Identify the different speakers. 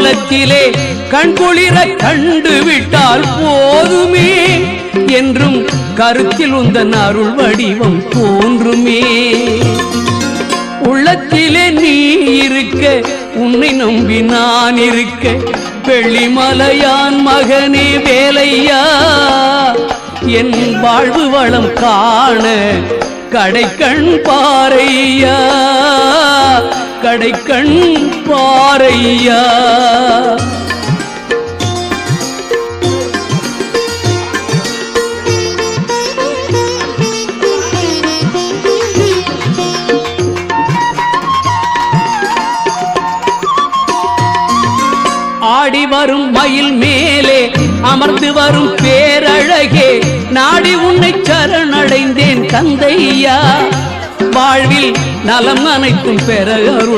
Speaker 1: கோலத்திலே கண்குளிர கண்டு விட்டால் போதுமே என்றும் கருத்தில் உந்தன் அருள் வடிவம் தோன்றுமே. உள்ளத்திலே நீ இருக்க உன்னை நம்பி நான் இருக்க வெள்ளிமலையான் மகனே வேலையா என் வாழ்வு வளம் காண கடைக்கண் பாரையா கடைக்கண் பாரையா. ஆடி வரும் மயில் மேலே அமர்ந்து வரும் பேரழகே நாடி உன்னை சரணடைந்தேன் கந்தையா வாழ்வில் நலம் அனைத்தும் பெற அருள்